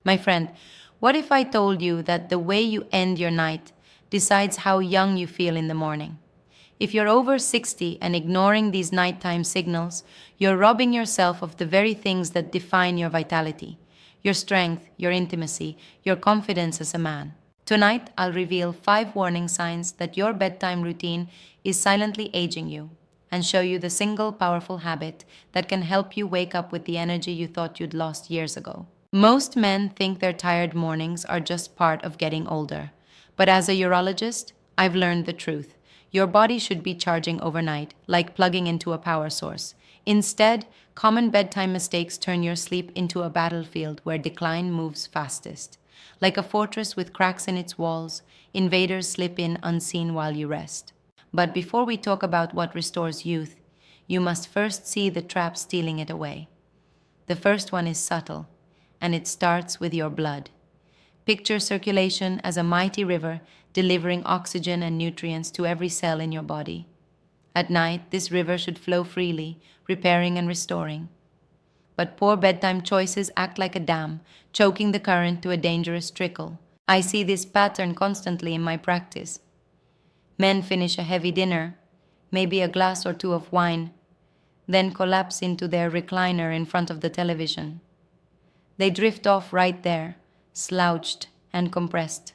My friend, what if I told you that the way you end your night decides how young you feel in the morning? If you're over 60 and ignoring these nighttime signals, you're robbing yourself of the very things that define your vitality, your strength, your intimacy, your confidence as a man. Tonight, I'll reveal 5 warning signs that your bedtime routine is silently aging you and show you the single powerful habit that can help you wake up with the energy you thought you'd lost years ago. Most men think their tired mornings are just part of getting older. But as a urologist, I've learned the truth. Your body should be charging overnight, like plugging into a power source. Instead, common bedtime mistakes turn your sleep into a battlefield where decline moves fastest. Like a fortress with cracks in its walls, invaders slip in unseen while you rest. But before we talk about what restores youth, you must first see the trap stealing it away. The first one is subtle, and it starts with your blood. Picture circulation as a mighty river delivering oxygen and nutrients to every cell in your body. At night, this river should flow freely, repairing and restoring. But poor bedtime choices act like a dam, choking the current to a dangerous trickle. I see this pattern constantly in my practice. Men finish a heavy dinner, maybe a glass or two of wine, then collapse into their recliner in front of the television. They drift off right there, slouched and compressed.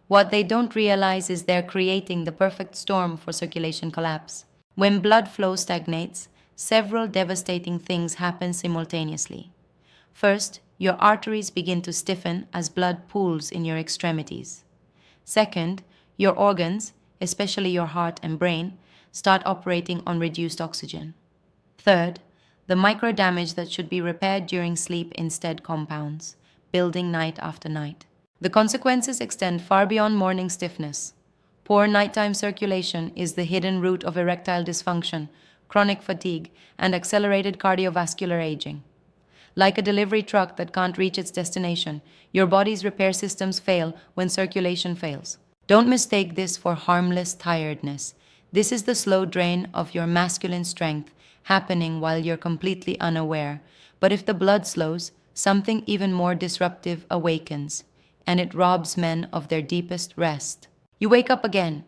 What they don't realize is they're creating the perfect storm for circulation collapse. When blood flow stagnates, several devastating things happen simultaneously. First, your arteries begin to stiffen as blood pools in your extremities. Second, your organs, especially your heart and brain, start operating on reduced oxygen. Third, the micro damage that should be repaired during sleep instead compounds, building night after night. The consequences extend far beyond morning stiffness. Poor nighttime circulation is the hidden root of erectile dysfunction, chronic fatigue, and accelerated cardiovascular aging. Like a delivery truck that can't reach its destination, your body's repair systems fail when circulation fails. Don't mistake this for harmless tiredness. This is the slow drain of your masculine strength happening while you're completely unaware. But if the blood slows, something even more disruptive awakens, and it robs men of their deepest rest. You wake up again.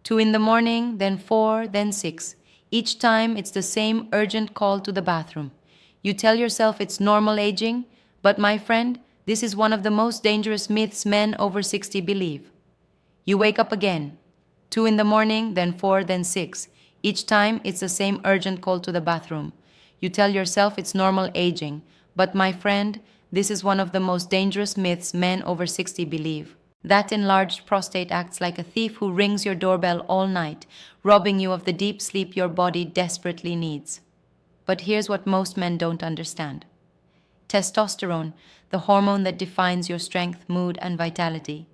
2 in the morning, then 4, then 6. Each time it's the same urgent call to the bathroom. You tell yourself it's normal aging, but my friend, this is one of the most dangerous myths men over 60 believe. You wake up again. 2 in the morning, then 4, then 6. Each time it's the same urgent call to the bathroom. You tell yourself it's normal aging, but my friend, this is one of the most dangerous myths men over 60 believe. That enlarged prostate acts like a thief who rings your doorbell all night, robbing you of the deep sleep your body desperately needs. But here's what most men don't understand. Testosterone, the hormone that defines your strength, mood, and vitality,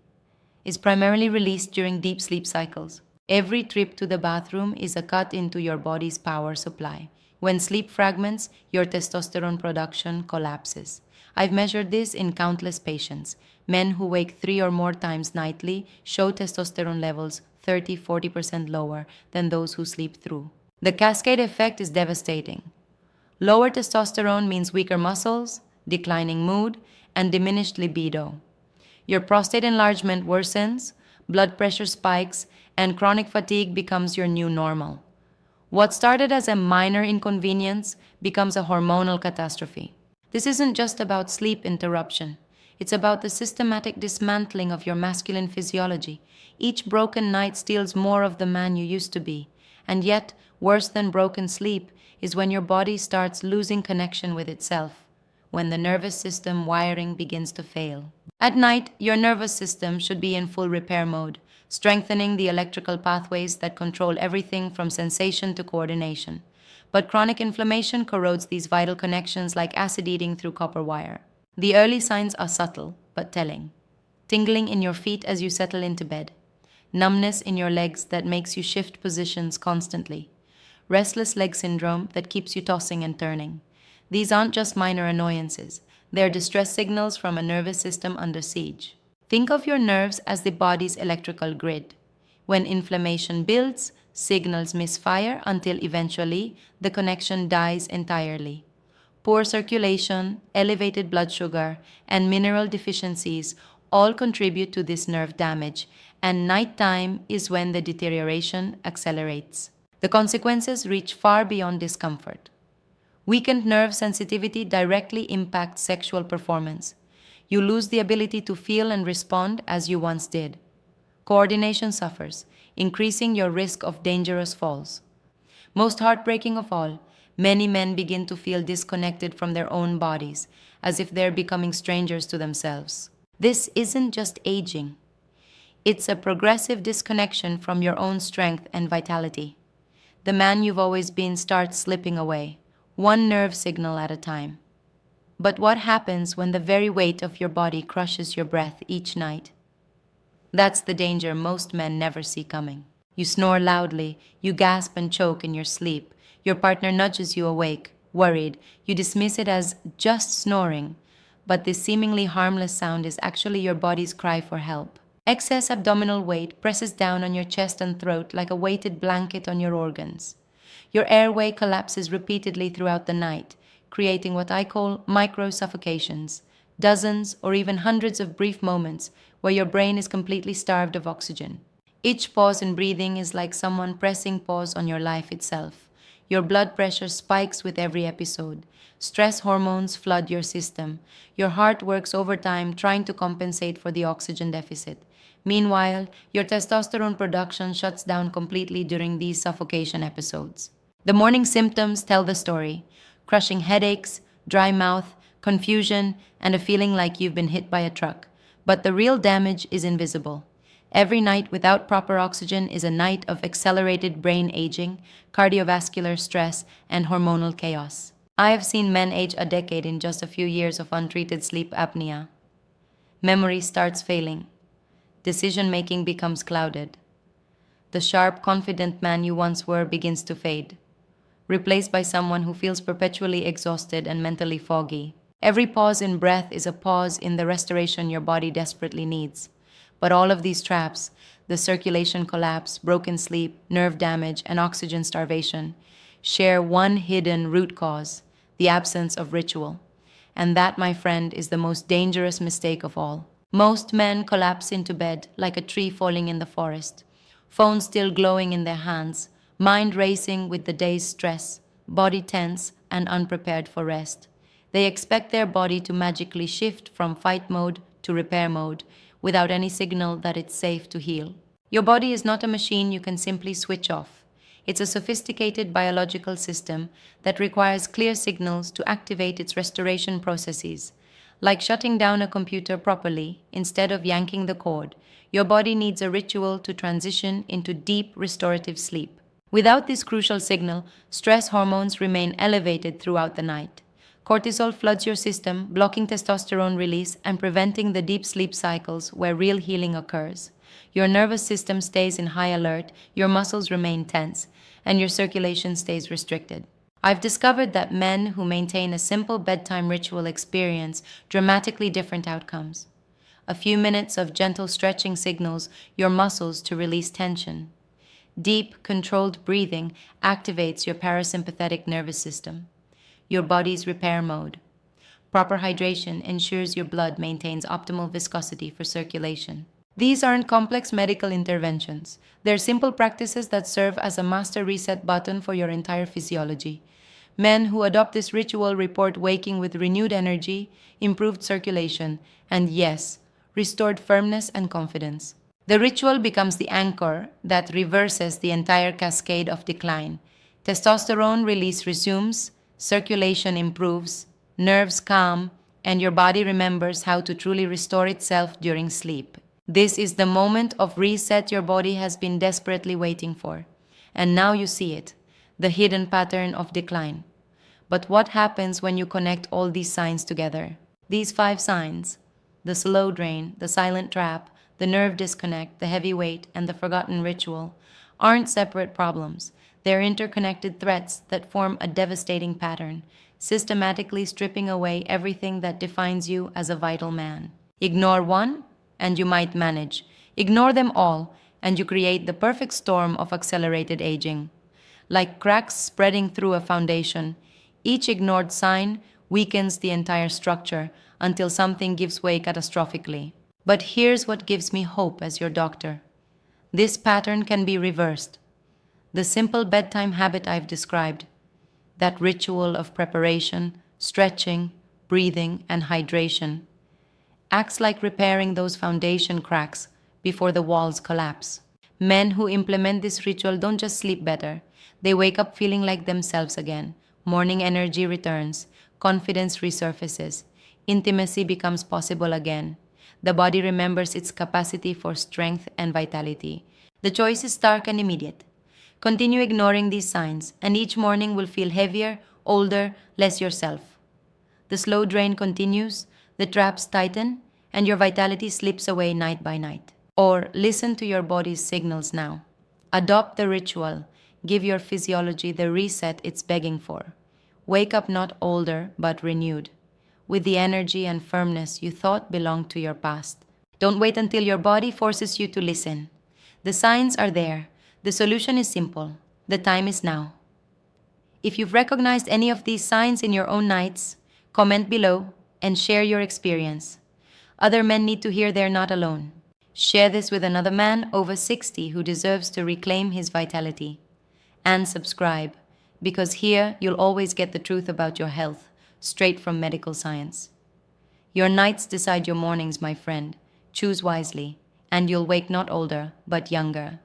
is primarily released during deep sleep cycles. Every trip to the bathroom is a cut into your body's power supply. When sleep fragments, your testosterone production collapses. I've measured this in countless patients. Men who wake 3 or more times nightly show testosterone levels 30–40% lower than those who sleep through. The cascade effect is devastating. Lower testosterone means weaker muscles, declining mood, and diminished libido. Your prostate enlargement worsens, blood pressure spikes, and chronic fatigue becomes your new normal. What started as a minor inconvenience becomes a hormonal catastrophe. This isn't just about sleep interruption. It's about the systematic dismantling of your masculine physiology. Each broken night steals more of the man you used to be. And yet, worse than broken sleep is when your body starts losing connection with itself, when the nervous system wiring begins to fail. At night, your nervous system should be in full repair mode, strengthening the electrical pathways that control everything from sensation to coordination. But chronic inflammation corrodes these vital connections like acid eating through copper wire. The early signs are subtle, but telling. Tingling in your feet as you settle into bed. Numbness in your legs that makes you shift positions constantly. Restless leg syndrome that keeps you tossing and turning. These aren't just minor annoyances. They're distress signals from a nervous system under siege. Think of your nerves as the body's electrical grid. When inflammation builds, signals misfire until eventually the connection dies entirely. Poor circulation, elevated blood sugar, and mineral deficiencies all contribute to this nerve damage, and nighttime is when the deterioration accelerates. The consequences reach far beyond discomfort. Weakened nerve sensitivity directly impacts sexual performance. You lose the ability to feel and respond as you once did. Coordination suffers, increasing your risk of dangerous falls. Most heartbreaking of all, many men begin to feel disconnected from their own bodies, as if they're becoming strangers to themselves. This isn't just aging, it's a progressive disconnection from your own strength and vitality. The man you've always been starts slipping away, one nerve signal at a time. But what happens when the very weight of your body crushes your breath each night? That's the danger most men never see coming. You snore loudly, you gasp and choke in your sleep. Your partner nudges you awake, worried. You dismiss it as just snoring, but this seemingly harmless sound is actually your body's cry for help. Excess abdominal weight presses down on your chest and throat like a weighted blanket on your organs. Your airway collapses repeatedly throughout the night, creating what I call micro-suffocations, dozens or even hundreds of brief moments where your brain is completely starved of oxygen. Each pause in breathing is like someone pressing pause on your life itself. Your blood pressure spikes with every episode. Stress hormones flood your system. Your heart works overtime trying to compensate for the oxygen deficit. Meanwhile, your testosterone production shuts down completely during these suffocation episodes. The morning symptoms tell the story: crushing headaches, dry mouth, confusion, and a feeling like you've been hit by a truck. But the real damage is invisible. Every night without proper oxygen is a night of accelerated brain aging, cardiovascular stress, and hormonal chaos. I have seen men age a decade in just a few years of untreated sleep apnea. Memory starts failing. Decision-making becomes clouded. The sharp, confident man you once were begins to fade, replaced by someone who feels perpetually exhausted and mentally foggy. Every pause in breath is a pause in the restoration your body desperately needs. But all of these traps, the circulation collapse, broken sleep, nerve damage, and oxygen starvation, share one hidden root cause: the absence of ritual. And that, my friend, is the most dangerous mistake of all. Most men collapse into bed like a tree falling in the forest, phone still glowing in their hands, mind racing with the day's stress, body tense and unprepared for rest. They expect their body to magically shift from fight mode to repair mode without any signal that it's safe to heal. Your body is not a machine you can simply switch off. It's a sophisticated biological system that requires clear signals to activate its restoration processes. Like shutting down a computer properly, instead of yanking the cord, your body needs a ritual to transition into deep restorative sleep. Without this crucial signal, stress hormones remain elevated throughout the night. Cortisol floods your system, blocking testosterone release and preventing the deep sleep cycles where real healing occurs. Your nervous system stays in high alert, your muscles remain tense, and your circulation stays restricted. I've discovered that men who maintain a simple bedtime ritual experience dramatically different outcomes. A few minutes of gentle stretching signals your muscles to release tension. Deep, controlled breathing activates your parasympathetic nervous system, your body's repair mode. Proper hydration ensures your blood maintains optimal viscosity for circulation. These aren't complex medical interventions. They're simple practices that serve as a master reset button for your entire physiology. Men who adopt this ritual report waking with renewed energy, improved circulation, and yes, restored firmness and confidence. The ritual becomes the anchor that reverses the entire cascade of decline. Testosterone release resumes, circulation improves, nerves calm, and your body remembers how to truly restore itself during sleep. This is the moment of reset your body has been desperately waiting for. And now you see it, the hidden pattern of decline. But what happens when you connect all these signs together? These 5 signs: the slow drain, the silent trap, the nerve disconnect, the heavy weight, and the forgotten ritual, aren't separate problems. They're interconnected threats that form a devastating pattern, systematically stripping away everything that defines you as a vital man. Ignore one, and you might manage. Ignore them all, and you create the perfect storm of accelerated aging. Like cracks spreading through a foundation, each ignored sign weakens the entire structure until something gives way catastrophically. But here's what gives me hope as your doctor. This pattern can be reversed. The simple bedtime habit I've described, that ritual of preparation, stretching, breathing, and hydration, acts like repairing those foundation cracks before the walls collapse. Men who implement this ritual don't just sleep better, they wake up feeling like themselves again. Morning energy returns, confidence resurfaces, intimacy becomes possible again. The body remembers its capacity for strength and vitality. The choice is stark and immediate. Continue ignoring these signs, and each morning will feel heavier, older, less yourself. The slow drain continues, the traps tighten, and your vitality slips away night by night. Or listen to your body's signals now. Adopt the ritual. Give your physiology the reset it's begging for. Wake up not older, but renewed, with the energy and firmness you thought belonged to your past. Don't wait until your body forces you to listen. The signs are there. The solution is simple. The time is now. If you've recognized any of these signs in your own nights, comment below and share your experience. Other men need to hear they're not alone. Share this with another man over 60 who deserves to reclaim his vitality. And subscribe, because here you'll always get the truth about your health, straight from medical science. Your nights decide your mornings, my friend. Choose wisely, and you'll wake not older, but younger.